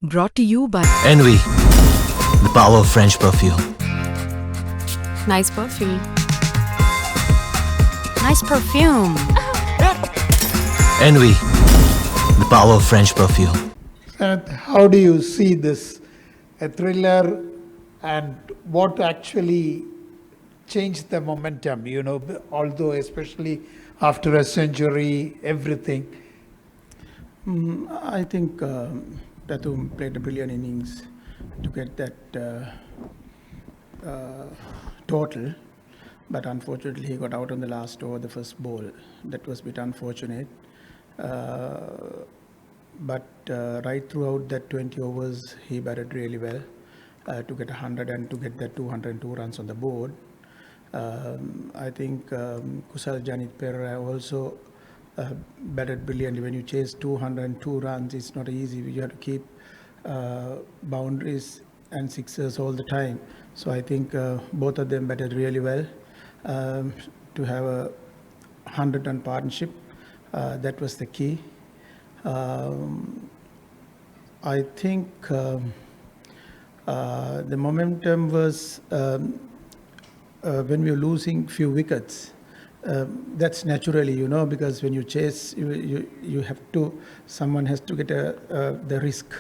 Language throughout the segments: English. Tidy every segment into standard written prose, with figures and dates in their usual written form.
Brought to you by Envy, the power of French perfume. Nice perfume. Nice perfume. Envy, the power of French perfume. Sanath, how do you see this? A thriller, and what actually changed the momentum, although especially after a century, everything. I think Tatum played a brilliant innings to get that total, but unfortunately he got out on the last over, the first ball. That was a bit unfortunate. But right throughout that 20 overs, he batted really well to get 100 and to get that 202 runs on the board. I think Kusal Janit Pereira also batted brilliantly. When you chase 202 runs, it's not easy. You have to keep boundaries and sixes all the time. So I think both of them batted really well to have a 100-run partnership. That was the key. I think the momentum was when we were losing few wickets. That's naturally, because when you chase, you have to, someone has to get the risk.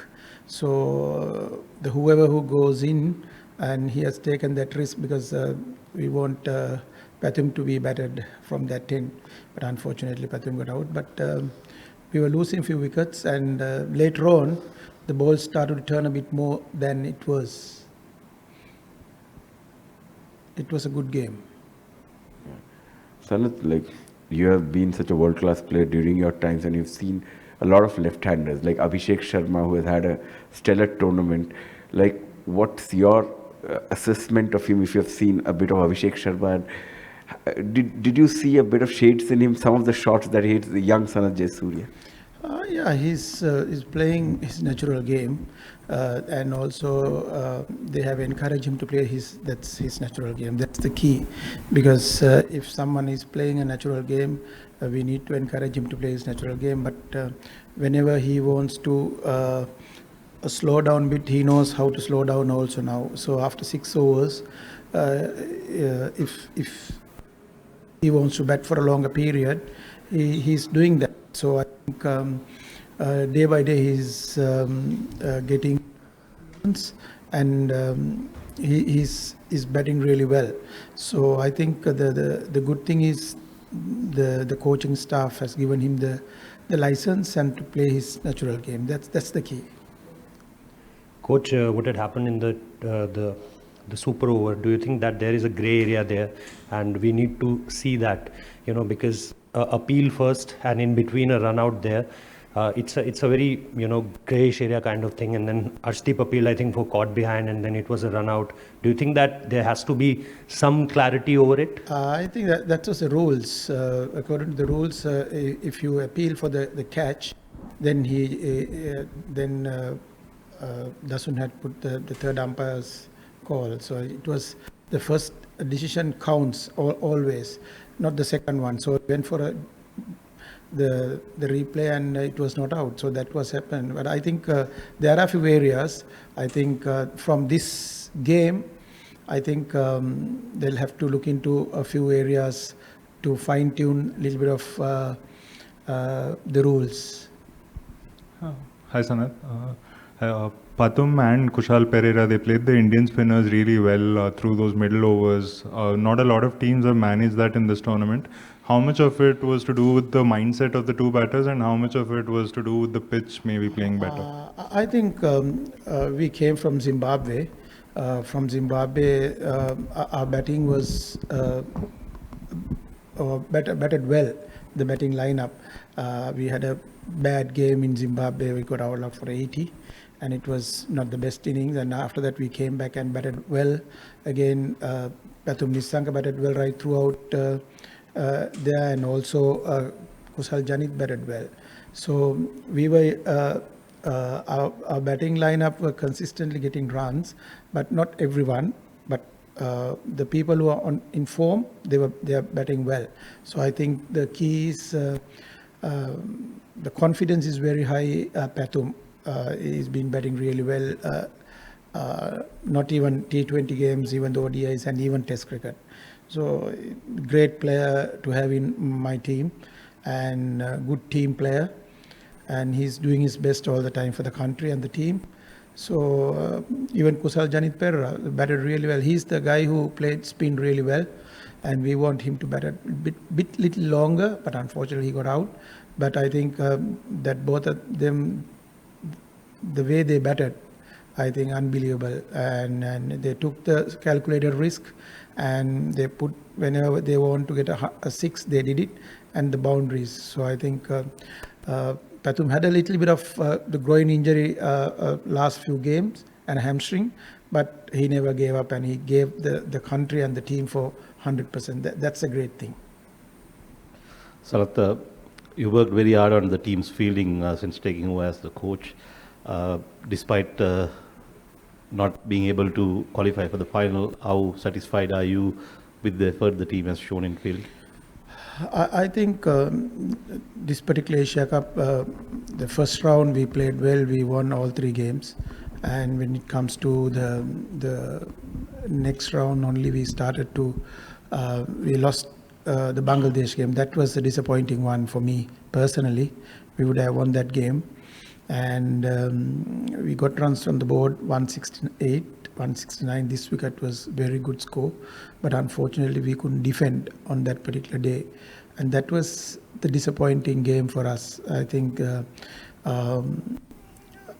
So whoever who goes in, and he has taken that risk because we want Pathum to be batted from that 10. But unfortunately, Pathum got out. But we were losing a few wickets, and later on, the ball started to turn a bit more than it was. It was a good game. Sanath, you have been such a world-class player during your times, and you've seen a lot of left-handers like Abhishek Sharma, who has had a stellar tournament. What's your assessment of him if you have seen a bit of Abhishek Sharma? And did you see a bit of shades in him, some of the shots that he hits, the young Sanath Jayasuriya? Yeah, he's playing his natural game, and also they have encouraged him to play his natural game. That's the key, because if someone is playing a natural game, we need to encourage him to play his natural game. But whenever he wants to slow down a bit, he knows how to slow down also now. So after 6 overs, if he wants to bat for a longer period, he's doing that. So I think day by day he's getting runs, and he's batting really well. So I think the good thing is the coaching staff has given him the license and to play his natural game. That's the key. Coach, what had happened in the super over? Do you think that there is a grey area there, and we need to see that, because appeal first and in between a run out there, it's a very greyish area kind of thing, and then Arshdeep appeal, I think, for caught behind, and then it was a run out. Do you think that there has to be some clarity over it? I think that was the rules. According to the rules, if you appeal for the catch, then Dasun had put the third umpire's call. So it was the first decision counts always, not the second one. So it went for the replay, and it was not out. So that was happened. But I think there are a few areas. I think from this game, I think they'll have to look into a few areas to fine tune a little bit of the rules. Hi Sanath. Pathum and Kushal Pereira, they played the Indian spinners really well through those middle overs. Not a lot of teams have managed that in this tournament. How much of it was to do with the mindset of the two batters, and how much of it was to do with the pitch maybe playing better? I think we came from Zimbabwe. Our batting was batted well, the batting lineup. We had a bad game in Zimbabwe. We got out for 80. And it was not the best innings. And after that, we came back and batted well. Again, Pathum Nissanka batted well right throughout there, and also Kusal Janit batted well. So we were our batting lineup were consistently getting runs, but not everyone. But the people who are in form, they are batting well. So I think the key is the confidence is very high. Pathum. He's been batting really well. Not even T20 games, even the ODIs and even Test cricket. So great player to have in my team, and good team player, and he's doing his best all the time for the country and the team. So even Kusal Janit Perra batted really well. He's the guy who played spin really well, and we want him to bat a bit little longer, but unfortunately he got out. But I think that both of them, the way they batted, I think unbelievable, and they took the calculated risk, and they put, whenever they want to get a six, they did it, and the boundaries. So I think Pathum had a little bit of the groin injury last few games and a hamstring, but he never gave up, and he gave the country and the team for 100%. That's a great thing. Sanath, you worked very hard on the team's fielding since taking over as the coach. Despite not being able to qualify for the final, how satisfied are you with the effort the team has shown in field? I think this particular Asia Cup, the first round we played well. We won all 3 games, and when it comes to the next round, only we started to we lost the Bangladesh game. That was a disappointing one for me personally. We would have won that game, and we got runs on the board, 168, 169. This wicket was very good score, but unfortunately we couldn't defend on that particular day, and that was the disappointing game for us. I think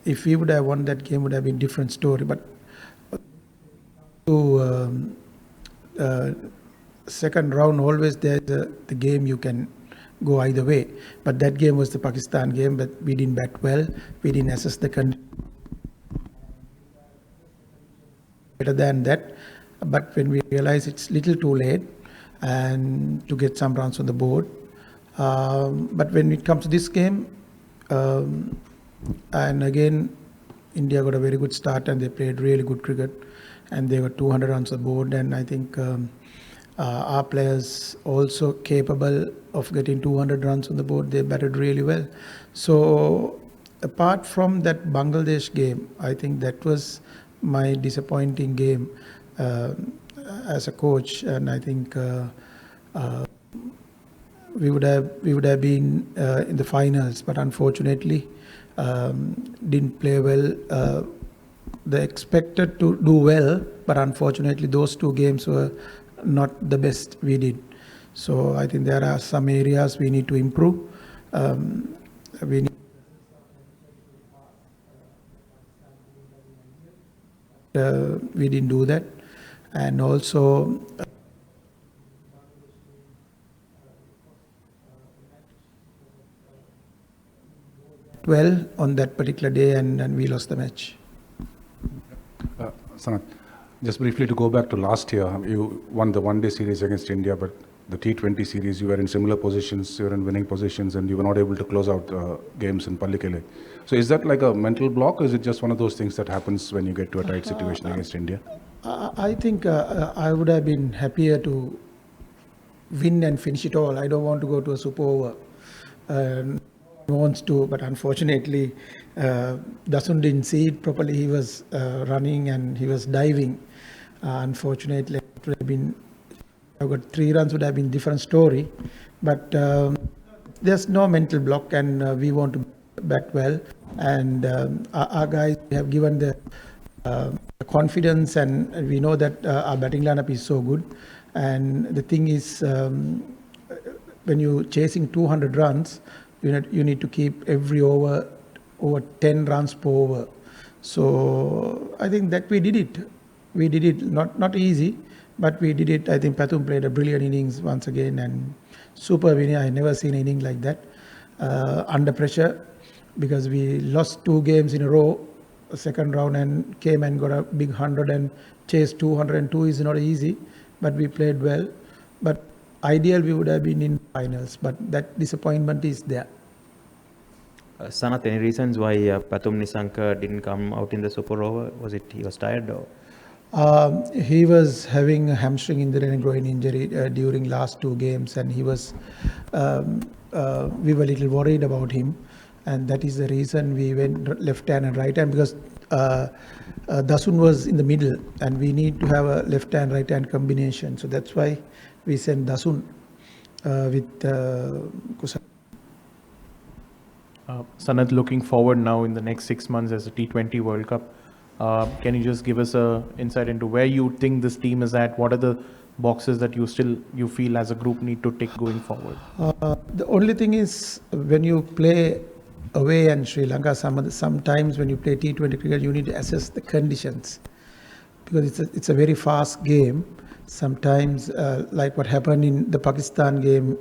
if we would have won that game, would have been different story. But to second round, always there's the game you can go either way. But that game was the Pakistan game, but we didn't bat well. We didn't assess the condition better than that. But when we realized it's little too late and to get some runs on the board. But when it comes to this game, and again, India got a very good start and they played really good cricket, and they got 200 runs on the board. And I think our players also capable of getting 200 runs on the board. They batted really well. So apart from that Bangladesh game, I think that was my disappointing game as a coach, and I think we would have been in the finals, but unfortunately didn't play well. They expected to do well, but unfortunately those 2 games were not the best we did. So I think there are some areas we need to improve. We didn't do that, and also well on that particular day, and we lost the match. Sanath, just briefly to go back to last year, you won the one-day series against India, but the T20 series, you were in similar positions, you were in winning positions, and you were not able to close out games in Pallikele. So is that like a mental block, or is it just one of those things that happens when you get to a tight situation against India? I think I would have been happier to win and finish it all. I don't want to go to a super over. Wants to, but unfortunately Dasun didn't see it properly. He was running and he was diving. Unfortunately, it would have been, I got 3 runs would have been different story, but there's no mental block, and we want to bat well, and our guys have given the confidence, and we know that our batting lineup is so good. And the thing is, when you're chasing 200 runs, you need to keep every over 10 runs per over. So I think that we did it. We did it, not easy, but we did it. I think Pathum played a brilliant innings once again, and superb inning. I never seen an inning like that under pressure, because we lost 2 games in a row, second round, and came and got a big 100 and chased 202 is not easy, but we played well. But ideal we would have been in finals, but that disappointment is there. Sanath, any reasons why Pathum Nisanka didn't come out in the super over? Was it he was tired, or? He was having a hamstring injury and groin injury during last 2 games, and he was. We were a little worried about him, and that is the reason we went left hand and right hand, because Dasun was in the middle, and we need to have a left hand right hand combination. So that's why we sent Dasun with Kushal. Sanath, looking forward now in the next 6 months as a T20 World Cup, can you just give us a insight into where you think this team is at? What are the boxes that you feel as a group need to tick going forward? The only thing is, when you play away in Sri Lanka, sometimes when you play T20 cricket, you need to assess the conditions, because it's a very fast game. Sometimes, like what happened in the Pakistan game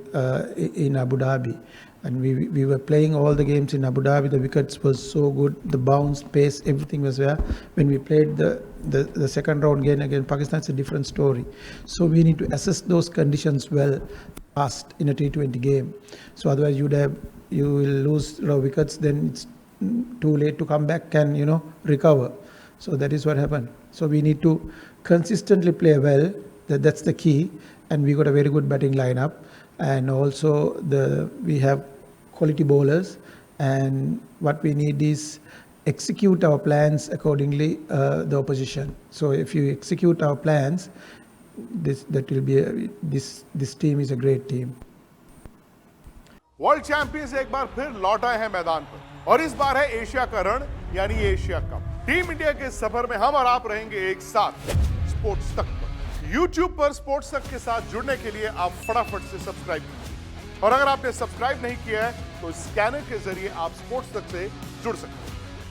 in Abu Dhabi, and we were playing all the games in Abu Dhabi. The wickets was so good, the bounce, pace, everything was there. When we played the second round game against Pakistan, it's a different story. So we need to assess those conditions well fast in a T20 game. So otherwise you will lose a lot of wickets, then it's too late to come back and recover. So that is what happened. So we need to consistently play well. That's the key. And we got a very good batting lineup, and also we have quality bowlers, and what we need is execute our plans accordingly, the opposition. So if you execute our plans, this team is a great team. World champions एक बार फिर लौट आए हैं मैदान पर, और इस बार है एशिया का रण यानी एशिया कप। टीम इंडिया के सफर में हम और आप रहेंगे एक साथ स्पोर्ट्स तक पर। YouTube पर स्पोर्ट्स तक के साथ जुड़ने के लिए आप फटाफट से सब्सक्राइब कीजिए, और अगर आपने सब्सक्राइब नहीं किया है तो स्कैनर के जरिए आप स्पोर्ट्स तक से जुड़ सकते हैं।